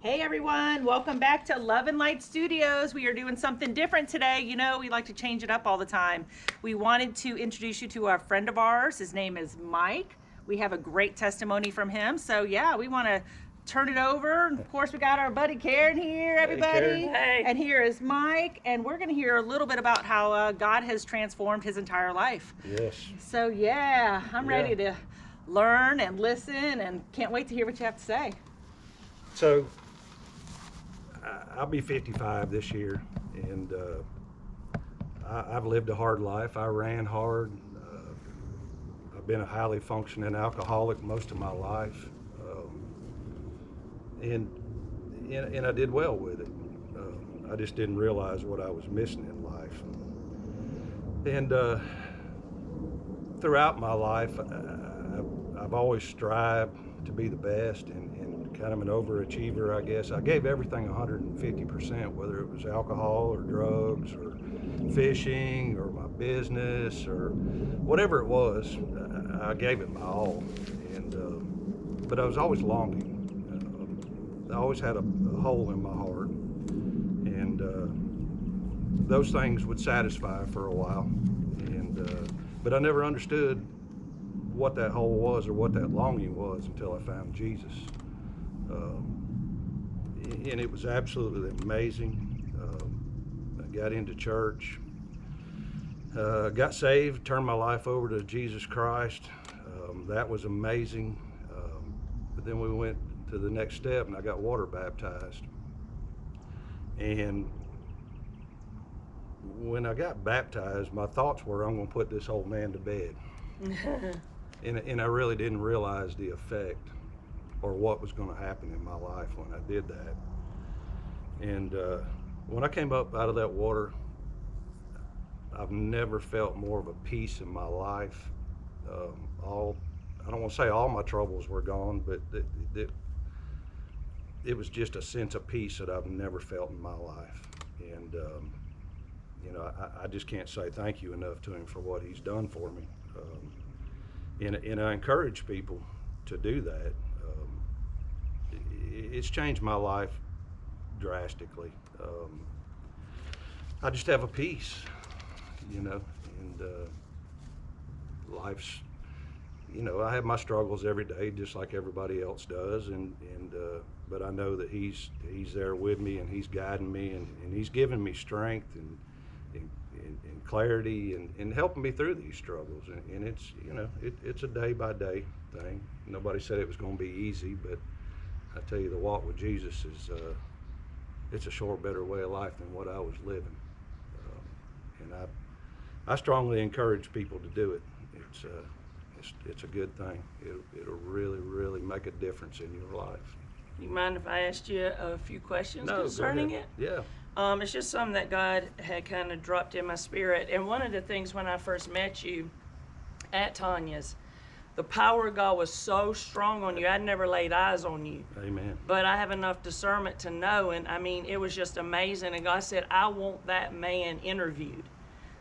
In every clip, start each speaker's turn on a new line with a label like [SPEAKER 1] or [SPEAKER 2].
[SPEAKER 1] Hey everyone, welcome back to Love and Light Studios. We are doing something different today. You know, we like to change it up all the time. We wanted to introduce you to a friend of ours. His name is Mike. We have a great testimony from him. So yeah, we want to turn it over. And of course, we got our buddy Karen here, everybody.
[SPEAKER 2] Karen.
[SPEAKER 1] Hey. And here is Mike, and we're going to hear a little bit about how God has transformed his entire life.
[SPEAKER 2] Yes.
[SPEAKER 1] So yeah, I'm ready to learn and listen, and can't wait to hear what you have to say.
[SPEAKER 2] So I'll be 55 this year, and I've lived a hard life. I ran hard. I've been a highly functioning alcoholic most of my life, and I did well with it. I just didn't realize what I was missing in life. And throughout my life, I've always strived to be the best and kind of an overachiever, I guess. I gave everything 150%, whether it was alcohol or drugs or fishing or my business or whatever it was. I gave it my all, and but I was always longing. I always had a hole in my heart, and those things would satisfy for a while, and but I never understood what that hole was or what that longing was until I found Jesus. And it was absolutely amazing. I got into church, got saved, turned my life over to Jesus Christ. That was amazing. But then we went to the next step, and I got water baptized. And when I got baptized, my thoughts were, I'm going to put this old man to bed. And I really didn't realize the effect or what was going to happen in my life when I did that. And when I came up out of that water, I've never felt more of a peace in my life. I don't want to say all my troubles were gone, but it was just a sense of peace that I've never felt in my life. And you know, I just can't say thank you enough to him for what he's done for me. And I encourage people to do that. It's changed my life drastically. I just have a peace, you know, and life's, you know, I have my struggles every day just like everybody else does, and but I know that he's there with me, and he's guiding me, and he's giving me strength and clarity and helping me through these struggles. And it's, you know, it's a day by day thing. Nobody said it was going to be easy, but I tell you, the walk with Jesus is it's a short, better way of life than what I was living. And I strongly encourage people to do it. It's a good thing. It'll really, really make a difference in your life.
[SPEAKER 3] You mind if I asked you a few questions
[SPEAKER 2] No,
[SPEAKER 3] concerning it?
[SPEAKER 2] Yeah.
[SPEAKER 3] It's just something that God had kind of dropped in my spirit. And one of the things when I first met you at Tanya's, the power of God was so strong on you. I'd never laid eyes on you.
[SPEAKER 2] Amen.
[SPEAKER 3] But I have enough discernment to know. And I mean, it was just amazing. And God said, I want that man interviewed.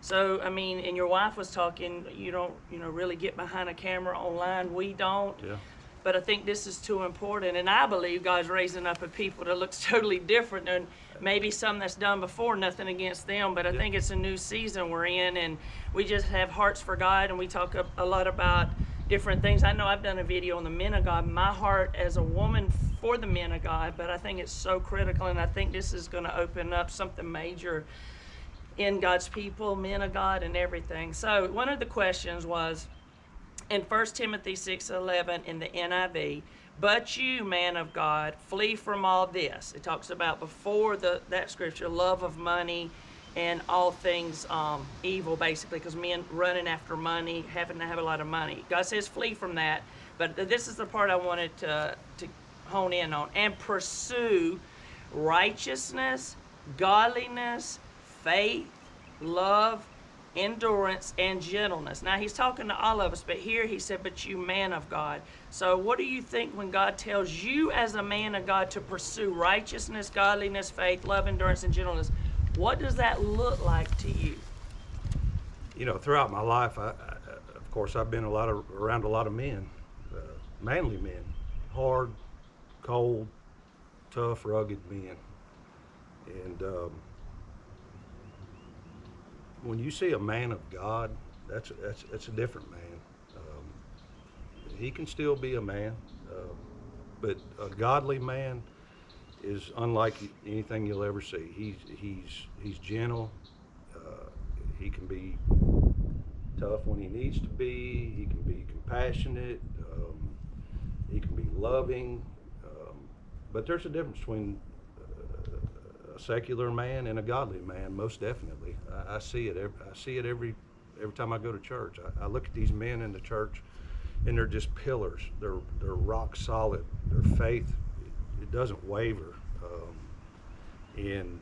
[SPEAKER 3] So, I mean, and your wife was talking, you don't, really get behind a camera online. We don't.
[SPEAKER 2] Yeah.
[SPEAKER 3] But I think this is too important, and I believe God's raising up a people that looks totally different than maybe some that's done before. Nothing against them, but I think it's a new season we're in, and we just have hearts for God, and we talk a lot about different things. I know I've done a video on the men of God, my heart as a woman for the men of God, but I think it's so critical, and I think this is going to open up something major in God's people, men of God, and everything. So one of the questions was, in 1 Timothy 6:11 in the NIV, but you, man of God, flee from all this. It talks about before that scripture, love of money and all things evil, basically, because men running after money, having to have a lot of money. God says flee from that, but this is the part I wanted to hone in on. And pursue righteousness, godliness, faith, love, endurance, and gentleness. Now he's talking to all of us, but here he said, but you, man of God. So what do you think when God tells you as a man of God to pursue righteousness, godliness, faith, love, endurance, and gentleness? What does that look like to you?
[SPEAKER 2] You know, throughout my life, of course, I've been around a lot of men, mainly men, hard, cold, tough, rugged men. And when you see a man of God, that's a different man. He can still be a man, but a godly man is unlike anything you'll ever see. He's gentle. He can be tough when he needs to be. He can be compassionate. He can be loving. But there's a difference between a secular man and a godly man, most definitely. I see it. I see it every time I go to church. I look at these men in the church, and they're just pillars. They're rock solid. Their faith, it doesn't waver, and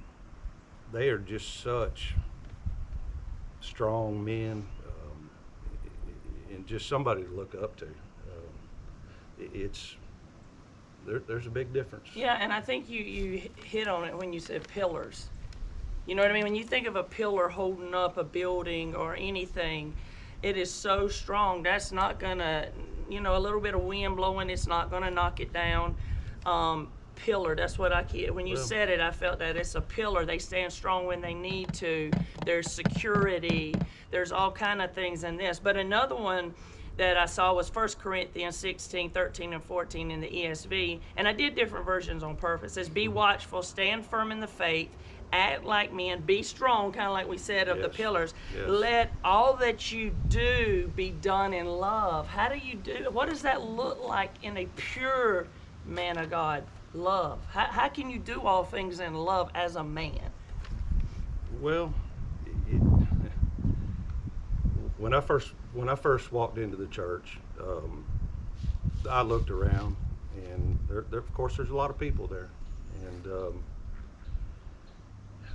[SPEAKER 2] they are just such strong men, and just somebody to look up to. There's a big difference.
[SPEAKER 3] Yeah, and I think you hit on it when you said pillars. You know what I mean? When you think of a pillar holding up a building or anything, it is so strong. That's not gonna, a little bit of wind blowing, it's not gonna knock it down. Pillar, that's what when you said it, I felt that it's a pillar. They stand strong when they need to. There's security. There's all kind of things in this. But another one that I saw was 1 Corinthians 16, 13, and 14 in the ESV. And I did different versions on purpose. It says, be watchful, stand firm in the faith, act like men, be strong, kind of like we said of the pillars.
[SPEAKER 2] Yes.
[SPEAKER 3] Let all that you do be done in love. How do you do? What does that look like in a pure man of God? Love. How can you do all things in love as a man?
[SPEAKER 2] Well, when I first walked into the church, I looked around, and there of course there's a lot of people there, and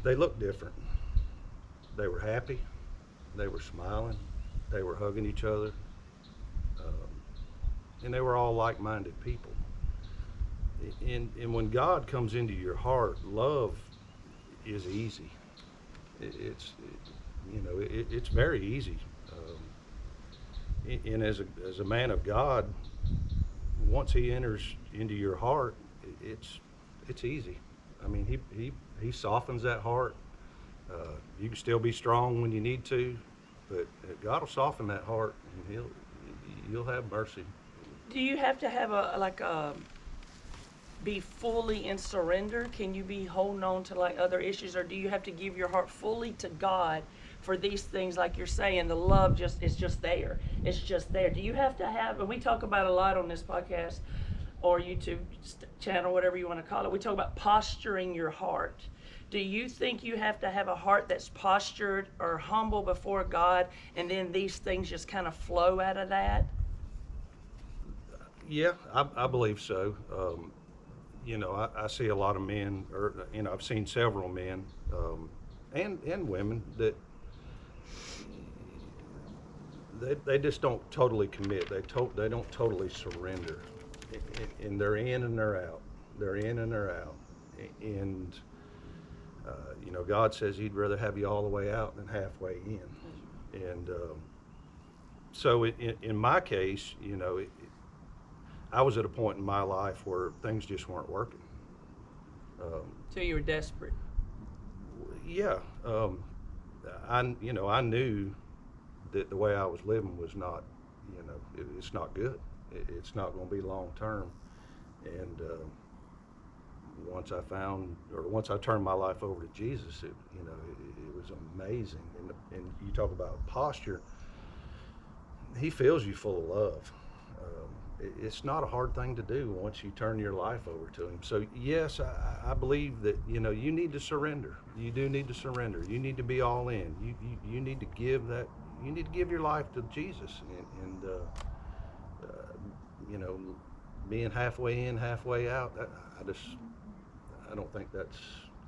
[SPEAKER 2] they looked different. They were happy, they were smiling, they were hugging each other, and they were all like-minded people. And when God comes into your heart, love is easy. It's very easy. And as a man of God, once He enters into your heart, it's easy. I mean, he softens that heart. You can still be strong when you need to, but God will soften that heart, and you'll have mercy.
[SPEAKER 3] Do you have to have be fully in surrender? Can you be holding on to like other issues, or do you have to give your heart fully to God for these things? Like you're saying, the love is just there. It's just there. Do you have to have, and we talk about a lot on this podcast or YouTube channel, whatever you want to call it, we talk about posturing your heart. Do you think you have to have a heart that's postured or humble before God, and then these things just kind of flow out of that?
[SPEAKER 2] Yeah, I believe so. I see a lot of men, or I've seen several men and women that they just don't totally commit. They don't totally surrender, and they're in and they're out. They're in and they're out, and God says He'd rather have you all the way out than halfway in. And so in my case, I was at a point in my life where things just weren't working.
[SPEAKER 3] So you were desperate.
[SPEAKER 2] Yeah, I knew that the way I was living was not, it's not good. It's not going to be long term. And once I turned my life over to Jesus, it was amazing. And you talk about posture. He fills you full of love. It's not a hard thing to do once you turn your life over to Him. So yes, I believe that you need to surrender. You do need to surrender. You need to be all in. You need to give that. You need to give your life to Jesus, and being halfway in, halfway out. I don't think that's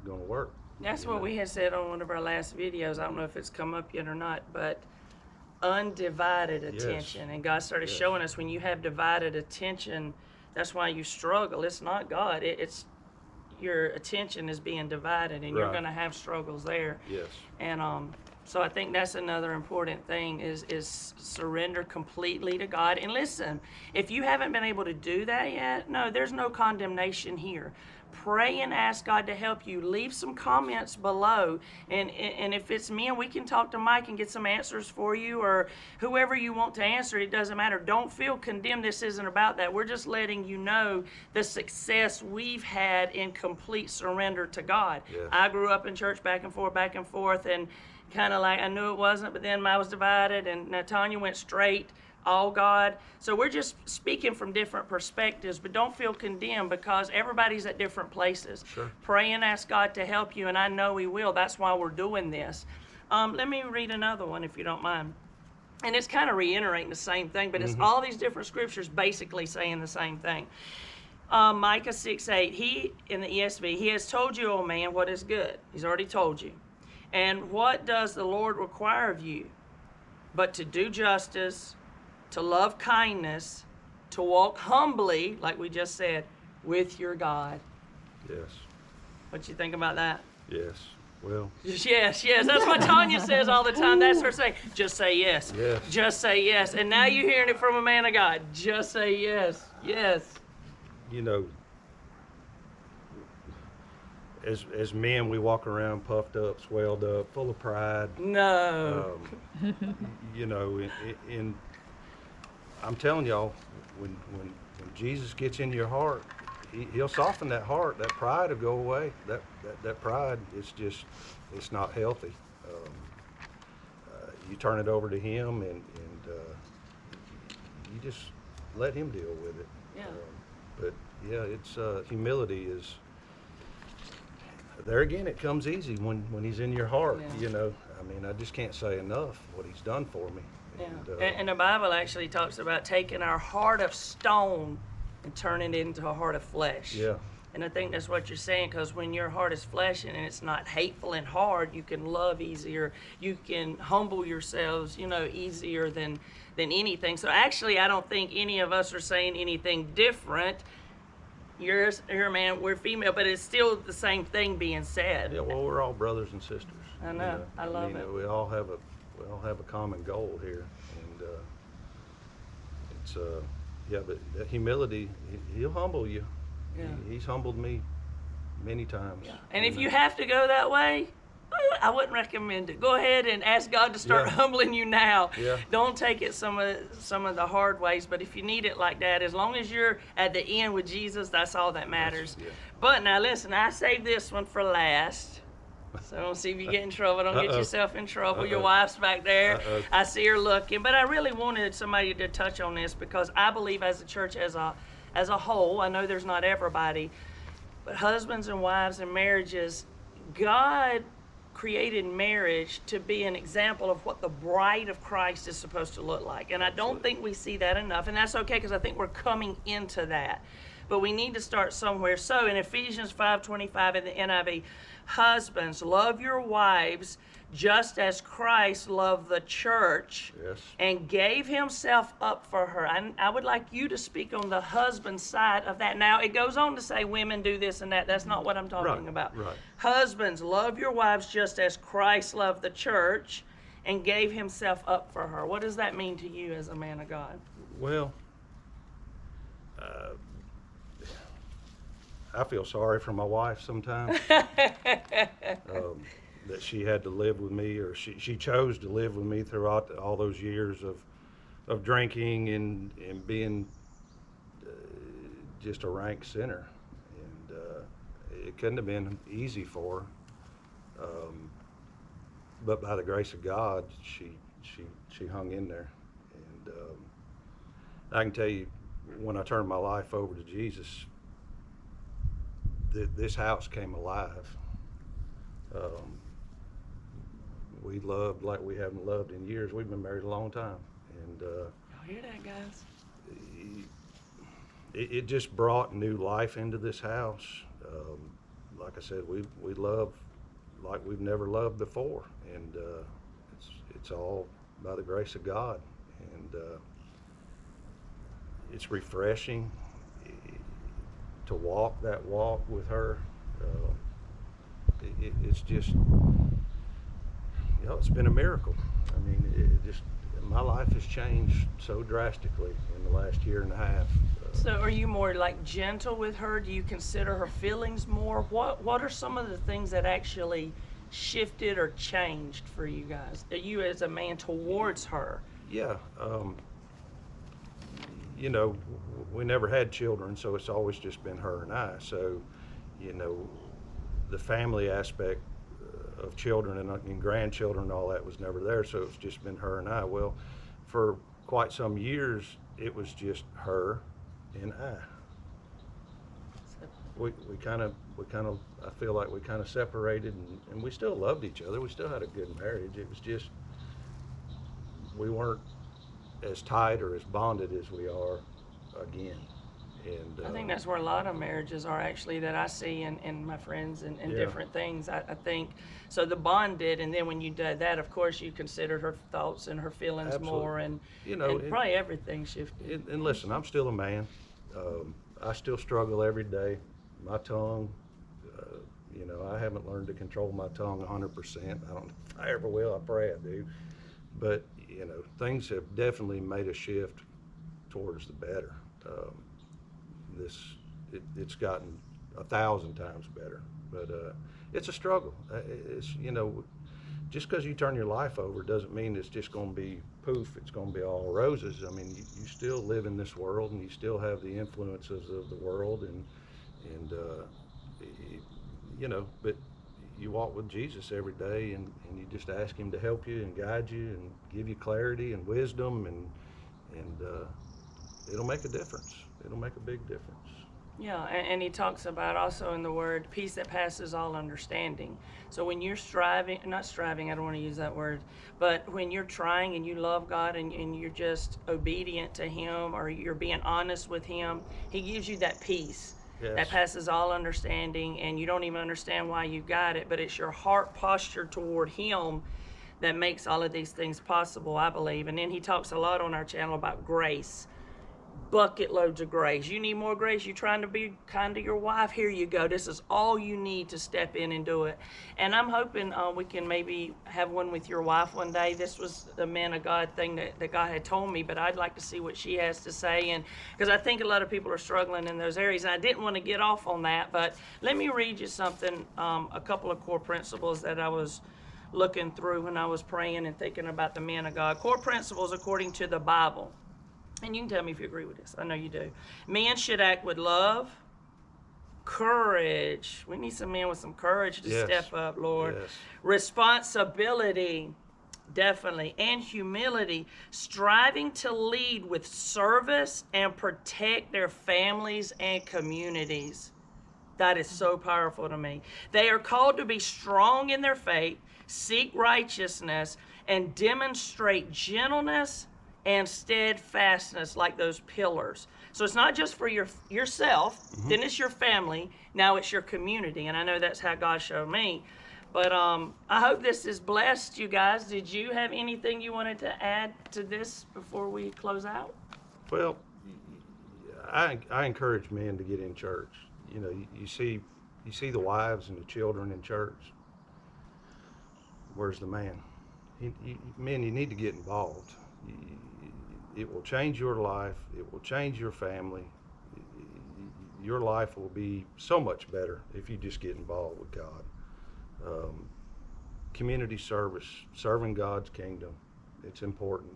[SPEAKER 2] going to work.
[SPEAKER 3] That's what we had said on one of our last videos. I don't know if it's come up yet or not, but undivided attention. And God started showing us when you have divided attention, that's why you struggle. It's not God. It's your attention is being divided, and you're going to have struggles there.
[SPEAKER 2] Yes.
[SPEAKER 3] And So I think that's another important thing is surrender completely to God. And listen, if you haven't been able to do that yet, no, there's no condemnation here. Pray and ask God to help you. Leave some comments below. And if it's men, we can talk to Mike and get some answers for you, or whoever you want to answer. It doesn't matter. Don't feel condemned. This isn't about that. We're just letting you know the success we've had in complete surrender to God.
[SPEAKER 2] Yes.
[SPEAKER 3] I grew up in church back and forth, and kind of like I knew it wasn't, but then I was divided, and Tanya went straight, all God. So we're just speaking from different perspectives, but don't feel condemned because everybody's at different places.
[SPEAKER 2] Sure.
[SPEAKER 3] Pray and ask God to help you, and I know He will. That's why we're doing this. Let me read another one if you don't mind. And it's kind of reiterating the same thing, but it's all these different scriptures basically saying the same thing. Micah 6:8, he, in the ESV, He has told you, O man, what is good. He's already told you. And what does the Lord require of you? But to do justice, to love kindness, to walk humbly, like we just said, with your God.
[SPEAKER 2] Yes.
[SPEAKER 3] What you think about that?
[SPEAKER 2] Yes. Well,
[SPEAKER 3] Yes, that's what Tanya says all the time. That's her saying, just say yes.
[SPEAKER 2] Yes.
[SPEAKER 3] Just say yes. And now you're hearing it from a man of God. Just say yes. Yes.
[SPEAKER 2] you know, as men, we walk around puffed up, swelled up, full of pride.
[SPEAKER 3] No.
[SPEAKER 2] You know, I'm telling y'all, when Jesus gets in your heart, he'll soften that heart. That pride will go away. That pride is just, it's not healthy. You turn it over to Him, and you just let Him deal with it.
[SPEAKER 3] Yeah.
[SPEAKER 2] But yeah, it's humility is. There again, it comes easy when He's in your heart.
[SPEAKER 3] Yeah.
[SPEAKER 2] You know, I mean, I just can't say enough what He's done for me.
[SPEAKER 3] Yeah. And the Bible actually talks about taking our heart of stone and turning it into a heart of flesh.
[SPEAKER 2] Yeah.
[SPEAKER 3] And I think that's what you're saying, because when your heart is flesh and it's not hateful and hard, you can love easier. You can humble yourselves, easier than anything. So actually, I don't think any of us are saying anything different. You're a man, we're female, but it's still the same thing being said.
[SPEAKER 2] Yeah, well, we're all brothers and sisters.
[SPEAKER 3] I know. I love it.
[SPEAKER 2] We all have a common goal here, and it's but that humility, He'll humble you.
[SPEAKER 3] Yeah.
[SPEAKER 2] He's humbled me many times.
[SPEAKER 3] Yeah. And if you have to go that way, I wouldn't recommend it. Go ahead and ask God to start
[SPEAKER 2] Yeah.
[SPEAKER 3] humbling you now.
[SPEAKER 2] Yeah.
[SPEAKER 3] Don't take it some of the hard ways, but if you need it like that, as long as you're at the end with Jesus, that's all that matters.
[SPEAKER 2] Yeah.
[SPEAKER 3] But now listen, I saved this one for last. So don't see if you get in trouble. Don't get yourself in trouble. Your wife's back there. I see her looking. But I really wanted somebody to touch on this because I believe as a church as a whole, I know there's not everybody, but husbands and wives and marriages, God created marriage to be an example of what the bride of Christ is supposed to look like. And I don't think we see that enough. And that's okay, because I think we're coming into that. But we need to start somewhere. So in Ephesians 5:25 in the NIV, husbands, love your wives just as Christ loved the church.
[SPEAKER 2] Yes.
[SPEAKER 3] And gave Himself up for her. I would like you to speak on the husband side of that. Now, it goes on to say women do this and that. That's not what I'm talking about.
[SPEAKER 2] Right.
[SPEAKER 3] Husbands, love your wives just as Christ loved the church and gave Himself up for her. What does that mean to you as a man of God?
[SPEAKER 2] Well, I feel sorry for my wife sometimes. That she had to live with me, or she chose to live with me throughout all those years of drinking and being just a rank sinner. And it couldn't have been easy for her. But by the grace of God, she hung in there. And I can tell you, when I turned my life over to Jesus, this house came alive. We loved like we haven't loved in years. We've been married a long time, and
[SPEAKER 3] Y'all hear that, guys?
[SPEAKER 2] it just brought new life into this house. Like I said, we love like we've never loved before, and it's all by the grace of God, and it's refreshing to walk that walk with her. It's just, you know, it's been a miracle. I mean, it just, my life has changed so drastically in the last year and a half.
[SPEAKER 3] So are you more like gentle with her? Do you consider her feelings more? What are some of the things that actually shifted or changed for you guys? You as a man towards her?
[SPEAKER 2] Yeah, you know, we never had children, so it's always just been her and I. So, you know, the family aspect of children and grandchildren and all that was never there, so it's just been her and I. Well, for quite some years, it was just her and I. We kind of, I feel like we kind of separated, and we still loved each other. We still had a good marriage. It was just, we weren't as tight or as bonded as we are again. And
[SPEAKER 3] I think that's where a lot of marriages are actually, that I see in my friends and
[SPEAKER 2] Yeah.
[SPEAKER 3] different things. I think, so the bond did, and then when you did that, of course, you considered her thoughts and her feelings
[SPEAKER 2] Absolutely.
[SPEAKER 3] more, and,
[SPEAKER 2] You know,
[SPEAKER 3] and probably everything shifted.
[SPEAKER 2] and listen, I'm still a man. I still struggle every day. My tongue, you know, I haven't learned to control my tongue 100%. I don't know if I ever will. I pray I do. But, you know, things have definitely made a shift towards the better. It's gotten 1,000 times better, but it's a struggle. It's, you know, just because you turn your life over doesn't mean it's just going to be poof, it's going to be all roses. I mean, you still live in this world, and you still have the influences of the world, and you know, but you walk with Jesus every day, and you just ask him to help you and guide you and give you clarity and wisdom, and it'll make a difference. It'll make a big difference.
[SPEAKER 3] Yeah, and he talks about also in the word, peace that passes all understanding. So when you're not striving, I don't want to use that word, but when you're trying and you love God, and you're just obedient to him, or you're being honest with him, he gives you that peace.
[SPEAKER 2] Yes.
[SPEAKER 3] That passes all understanding, and you don't even understand why you got it, but it's your heart posture toward him that makes all of these things possible, I believe. And then he talks a lot on our channel about grace. Bucket loads of grace. You need more grace? You're trying to be kind to your wife? Here you go. This is all you need to step in and do it. And I'm hoping we can maybe have one with your wife one day. This was the man of God thing that God had told me, but I'd like to see what she has to say. And because I think a lot of people are struggling in those areas, and I didn't want to get off on that, but let me read you something, a couple of core principles that I was looking through when I was praying and thinking about the man of God. Core principles according to the Bible. And you can tell me if you agree with this. I know you do. Men should act with love, courage. We need some men with some courage to
[SPEAKER 2] Yes.
[SPEAKER 3] step up, Lord.
[SPEAKER 2] Yes.
[SPEAKER 3] Responsibility, definitely. And humility, striving to lead with service and protect their families and communities. That is so powerful to me. They are called to be strong in their faith, seek righteousness, and demonstrate gentleness and steadfastness like those pillars. So it's not just for yourself, then it's your family, now it's your community. And I know that's how God showed me. But I hope this has blessed you guys. Did you have anything you wanted to add to this before we close out?
[SPEAKER 2] Well, I encourage men to get in church. You know, you see the wives and the children in church. Where's the man? Men, you need to get involved. It will change your life. It will change your family. Your life will be so much better if you just get involved with God. Community service, serving God's kingdom, it's important.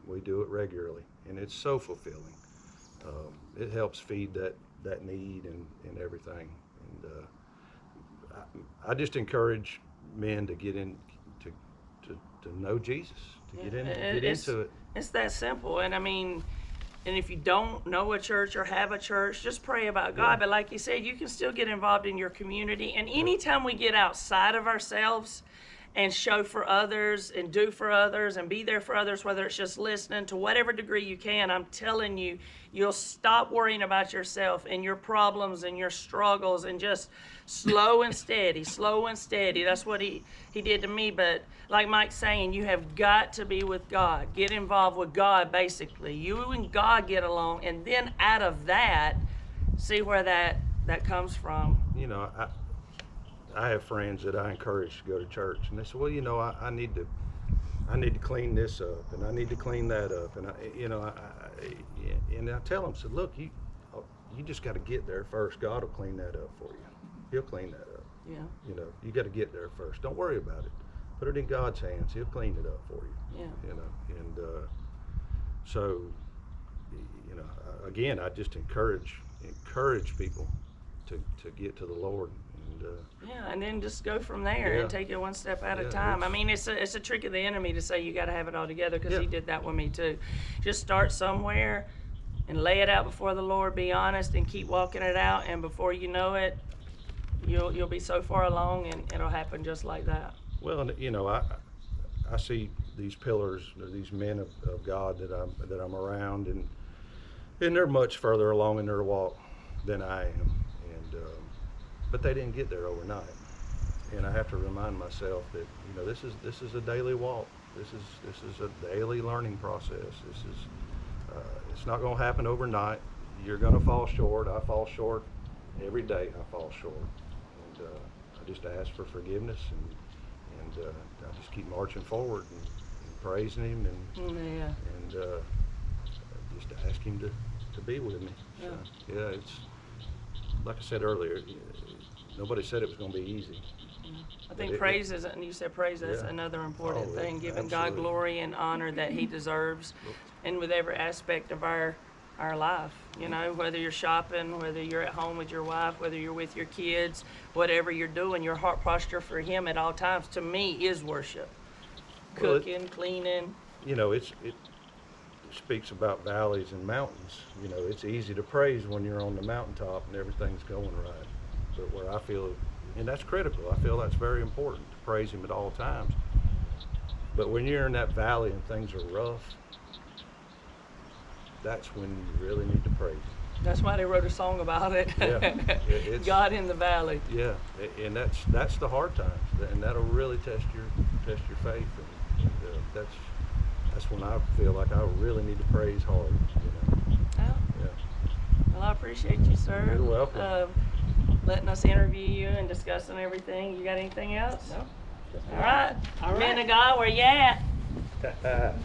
[SPEAKER 2] We do it regularly, and it's so fulfilling. It helps feed that need and everything. And I just encourage men to get in, to know Jesus, to get into it.
[SPEAKER 3] It's that simple. And I mean, and if you don't know a church or have a church, just pray about God.
[SPEAKER 2] Yeah.
[SPEAKER 3] But like you said, you can still get involved in your community. And anytime we get outside of ourselves and show for others and do for others and be there for others, whether it's just listening to whatever degree you can, I'm telling you, you'll stop worrying about yourself and your problems and your struggles, and just slow and steady, slow and steady. That's what he did to me. But like Mike's saying, you have got to be with God. Get involved with God, basically. You and God get along, and then out of that, see where that comes from.
[SPEAKER 2] You know, I have friends that I encourage to go to church, and they say, well, you know, I need to clean this up, and I need to clean that up, and and I tell them, said, look, you just got to get there first. God will clean that up for you. He'll clean that up.
[SPEAKER 3] Yeah.
[SPEAKER 2] You know, you got to get there first. Don't worry about it. Put it in God's hands. He'll clean it up for you.
[SPEAKER 3] Yeah.
[SPEAKER 2] You know, and so, you know, again, I just encourage people to get to the Lord. And
[SPEAKER 3] Yeah, and then just go from there
[SPEAKER 2] Yeah.
[SPEAKER 3] and take it one step at a
[SPEAKER 2] Yeah,
[SPEAKER 3] time. I
[SPEAKER 2] it's-
[SPEAKER 3] mean, it's a trick of the enemy to say you got to have it all together, because he
[SPEAKER 2] Yeah.
[SPEAKER 3] did that with me too. Just start somewhere and lay it out before the Lord. Be honest and keep walking it out, and before you know it, you'll be so far along, and it'll happen just like that.
[SPEAKER 2] well, and, you know, I see these pillars, or these men of God that I'm around, and they're much further along in their walk than I am, and but they didn't get there overnight. And I have to remind myself that, you know, this is a daily walk. This is a daily learning process. This is it's not going to happen overnight. You're going to fall short. I fall short every day. I fall short, and I just ask for forgiveness, and I just keep marching forward and praising Him, and
[SPEAKER 3] Yeah.
[SPEAKER 2] just ask Him to be with me.
[SPEAKER 3] Yeah.
[SPEAKER 2] So, yeah, it's like I said earlier. Nobody said it was going to be easy.
[SPEAKER 3] I think
[SPEAKER 2] But
[SPEAKER 3] praise is, and you said praise, that's
[SPEAKER 2] Yeah.
[SPEAKER 3] another important
[SPEAKER 2] Oh,
[SPEAKER 3] thing, giving God
[SPEAKER 2] absolutely.
[SPEAKER 3] glory and honor that He deserves, and with every aspect of our life. You know, whether you're shopping, whether you're at home with your wife, whether you're with your kids, whatever you're doing, your heart posture for Him at all times, to me, is worship.
[SPEAKER 2] Well,
[SPEAKER 3] Cooking, cleaning.
[SPEAKER 2] You know, it speaks about valleys and mountains. You know, it's easy to praise when you're on the mountaintop and everything's going right. But where I feel, and that's critical, I feel that's very important to praise Him at all times. But when you're in that valley and things are rough, that's when you really need to praise Him.
[SPEAKER 3] That's why they wrote a song about it.
[SPEAKER 2] Yeah, it's-
[SPEAKER 3] God in the valley.
[SPEAKER 2] Yeah, and that's the hard times, and that'll really test your faith, and that's when I feel like I really need to praise hard. You know?
[SPEAKER 3] Oh,
[SPEAKER 2] Yeah.
[SPEAKER 3] well, I appreciate you, sir.
[SPEAKER 2] You're welcome.
[SPEAKER 3] Letting us interview you and discussing everything. You got anything else?
[SPEAKER 1] No.
[SPEAKER 3] All right.
[SPEAKER 1] All right.
[SPEAKER 3] Men of God, where you at?